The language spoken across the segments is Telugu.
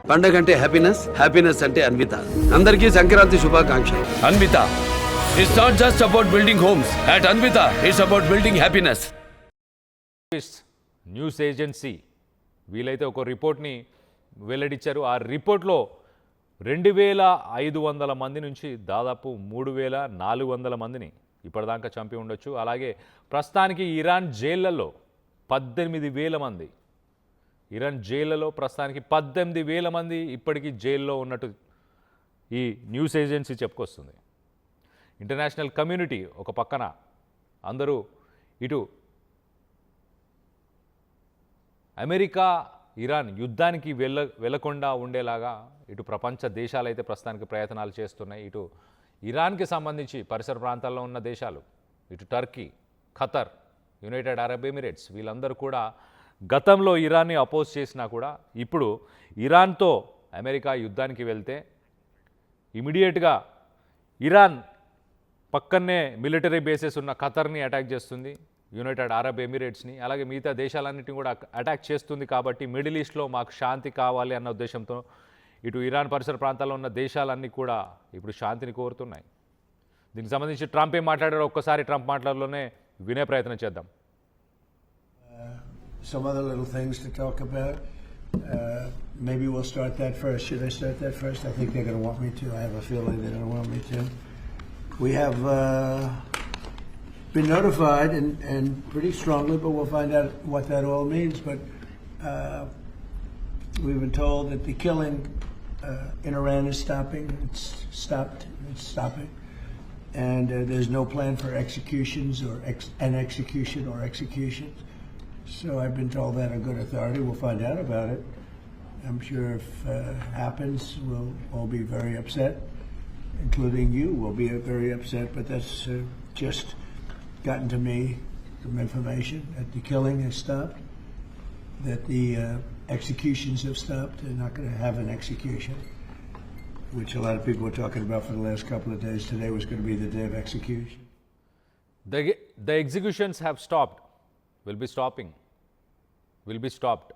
పండగ అంటే హ్యాపీనెస్, హ్యాపీనెస్ అంటే అన్విత. అందరికీ సంక్రాంతి శుభాకాంక్షలు. Anvita it's not just about building homes. At Anvita it's about building happiness. News agency వీలైతే ఒక రిపోర్ట్ని వెల్లడించారు. ఆ రిపోర్ట్లో 2500 మంది నుంచి దాదాపు 3400 మందిని ఇప్పటిదాకా చంపి ఉండొచ్చు. అలాగే ప్రస్తుతానికి ఇరాన్ జైళ్లలో 18,000 మంది, ఇరాన్ జైళ్లలో ప్రస్తుతానికి 18,000 మంది ఇప్పటికీ జైల్లో ఉన్నట్టు ఈ న్యూస్ ఏజెన్సీ చెప్పుకొస్తుంది. ఇంటర్నేషనల్ కమ్యూనిటీ ఒక పక్కన అందరూ ఇటు అమెరికా ఇరాన్ యుద్ధానికి వెళ్ళకుండా ఉండేలాగా ఇటు ప్రపంచ దేశాలు అయితే ప్రస్తుతానికి ప్రయత్నాలు చేస్తున్నాయి. ఇటు ఇరాన్కి సంబంధించి పరిసర ప్రాంతాల్లో ఉన్న దేశాలు, ఇటు Turkey, Qatar, United Arab Emirates వీళ్ళందరూ కూడా గతంలో ఇరాన్ని అపోజ్ చేసినా కూడా ఇప్పుడు ఇరాన్తో అమెరికా యుద్ధానికి వెళ్తే ఇమీడియట్గా ఇరాన్ పక్కనే మిలిటరీ బేసెస్ ఉన్న ఖతర్ని అటాక్ చేస్తుంది, యునైటెడ్ అరబ్ ఎమిరేట్స్ని, అలాగే మిగతా దేశాలన్నింటినీ కూడా అటాక్ చేస్తుంది. కాబట్టి మిడిల్ ఈస్ట్లో మాకు శాంతి కావాలి అన్న ఉద్దేశంతో ఇటు ఇరాన్ పరిసర ప్రాంతాల్లో ఉన్న దేశాలన్నీ కూడా ఇప్పుడు శాంతిని కోరుతున్నాయి. దీనికి సంబంధించి ట్రంప్ ఏం మాట్లాడారో ఒక్కసారి ట్రంప్ మాటల్లోనే వినే ప్రయత్నం చేద్దాం. Some other little things to talk about. Maybe we'll start that first. Should I start that first? I think they're going to want me to. I have a feeling they're going to want me to. We have been notified and pretty strongly, but we'll find out what that all means. But we've been told that the killing in Iran is stopping. It's stopped. It's stopping. And there's no plan for executions or an execution or executions. So I've been told that on good authority. We'll find out about it. I'm sure if it happens, we'll all be very upset, including you will be very upset. But that's just gotten to me some information that the killing has stopped, that the executions have stopped. They're not going to have an execution, which a lot of people were talking about for the last couple of days. Today was going to be the day of execution. The executions have stopped. Will be stopped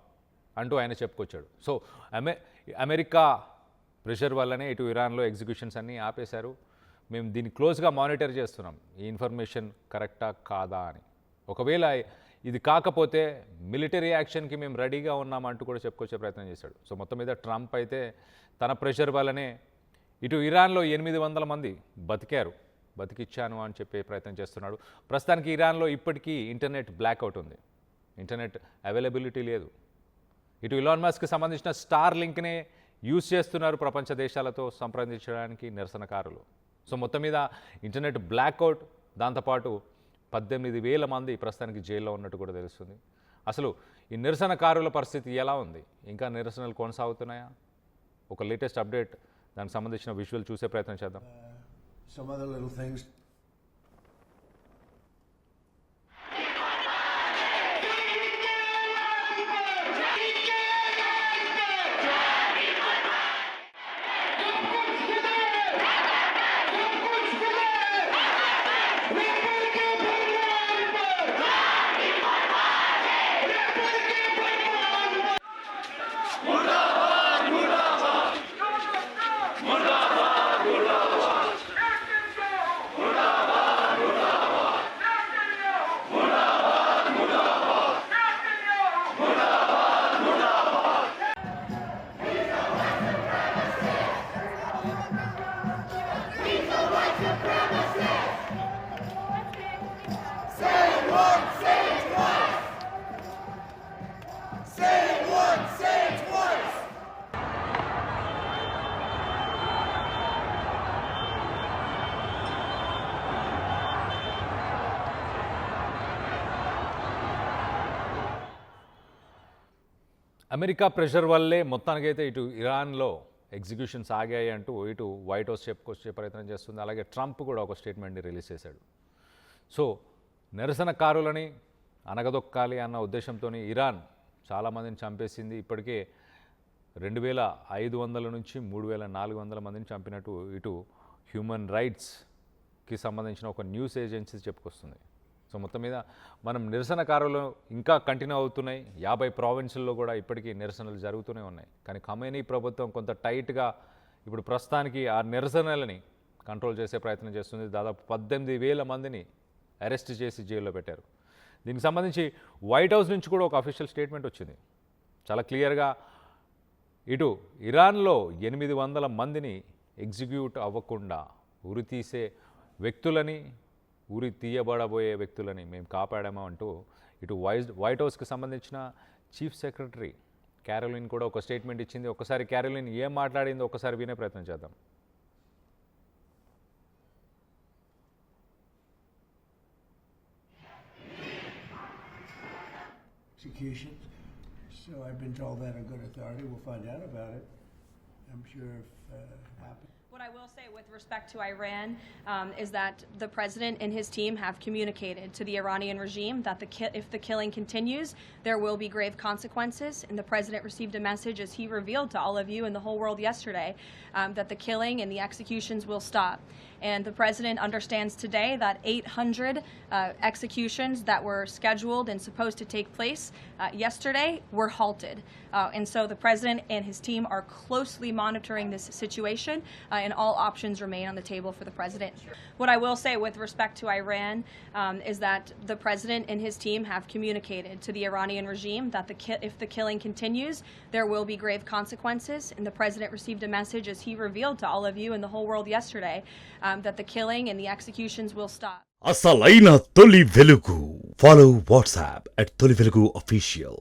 అంటూ ఆయన చెప్పుకొచ్చాడు. సో అమెరికా ప్రెషర్ వల్లనే ఇటు ఇరాన్లో ఎగ్జిక్యూషన్స్ అన్నీ ఆపేశారు. మేము దీన్ని క్లోజ్గా మానిటర్ చేస్తున్నాం, ఈ ఇన్ఫర్మేషన్ కరెక్టా కాదా అని. ఒకవేళ ఇది కాకపోతే మిలిటరీ యాక్షన్కి మేము రెడీగా ఉన్నామంటూ కూడా చెప్పుకొచ్చే ప్రయత్నం చేశాడు. సో మొత్తం మీద ట్రంప్ అయితే తన ప్రెషర్ వల్లనే ఇటు ఇరాన్లో 800 మంది బతికిచ్చాను అని చెప్పే ప్రయత్నం చేస్తున్నాడు. ప్రస్తుతానికి ఇరాన్లో ఇప్పటికీ ఇంటర్నెట్ బ్లాక్అవుట్ ఉంది, ఇంటర్నెట్ అవైలబిలిటీ లేదు. ఇటు ఇలాన్ మస్క్కి సంబంధించిన స్టార్ లింక్నే యూజ్ చేస్తున్నారు ప్రపంచ దేశాలతో సంప్రదించడానికి నిరసనకారులు. సో మొత్తం మీద ఇంటర్నెట్ బ్లాక్అవుట్, దాంతోపాటు 18,000 మంది ప్రస్తుతానికి జైల్లో ఉన్నట్టు కూడా తెలుస్తుంది. అసలు ఈ నిరసనకారుల పరిస్థితి ఎలా ఉంది? ఇంకా నిరసనలు కొనసాగుతున్నాయా? ఒక లేటెస్ట్ అప్డేట్, దానికి సంబంధించిన విజువల్ చూసే ప్రయత్నం చేద్దాం. Some other little things. America pressure వల్లే మొత్తానికైతే ఇటు ఇరాన్లో ఎగ్జిక్యూషన్స్ ఆగాయి అంటూ ఇటు వైట్ హౌస్ చెప్పుకొచ్చే ప్రయత్నం చేస్తుంది. అలాగే ట్రంప్ కూడా ఒక స్టేట్మెంట్ని రిలీజ్ చేశాడు. సో నిరసనకారులని అనగదొక్కాలి అన్న ఉద్దేశంతో ఇరాన్ చాలామందిని చంపేసింది. ఇప్పటికే 2,500 నుంచి 3,400 మందిని చంపినట్టు ఇటు హ్యూమన్ రైట్స్కి సంబంధించిన ఒక న్యూస్ ఏజెన్సీ చెప్పుకొస్తుంది. సో మొత్తం మీద మనం నిరసనకారులు ఇంకా కంటిన్యూ అవుతున్నాయి. 50 ప్రావిన్సుల్లో కూడా ఇప్పటికీ నిరసనలు జరుగుతూనే ఉన్నాయి. కానీ ఖమేనీ ప్రభుత్వం కొంత టైట్గా ఇప్పుడు ప్రస్తుతానికి ఆ నిరసనలని కంట్రోల్ చేసే ప్రయత్నం చేస్తుంది. దాదాపు 18,000 మందిని అరెస్ట్ చేసి జైల్లో పెట్టారు. దీనికి సంబంధించి వైట్ హౌస్ నుంచి కూడా ఒక అఫీషియల్ స్టేట్మెంట్ వచ్చింది. చాలా క్లియర్గా ఇటు ఇరాన్లో 800 మందిని ఎగ్జిక్యూట్ అవ్వకుండా ఉరి తీసే వ్యక్తులని, ఉరి తీయబడబోయే వ్యక్తులని మేము కాపాడాము అంటూ ఇటు వైట్ హౌస్కి సంబంధించిన చీఫ్ సెక్రటరీ క్యారోలిన్ కూడా ఒక స్టేట్మెంట్ ఇచ్చింది. ఒకసారి క్యారోలిన్ ఏం మాట్లాడిందో ఒకసారి వినే ప్రయత్నం చేద్దాం. Execution. So I've been told that on good authority. We'll find out about it. I'm sure if it happens. What I will say with respect to Iran is that the president and his team have communicated to the Iranian regime that if the killing continues, there will be grave consequences. And the president received a message, as he revealed to all of you and the whole world yesterday, that the killing and the executions will stop. And the president understands today that 800 executions that were scheduled and supposed to take place yesterday were halted. And so the president and his team are closely monitoring this situation, and all options remain on the table for the president. What I will say with respect to Iran is that the president and his team have communicated to the Iranian regime that if the killing continues, there will be grave consequences. And the president received a message, as he revealed to all of you and the whole world yesterday, that the killing and the executions will stop. అసలైన తొలి వెలుగు. Follow WhatsApp @తొలి వెలుగు official.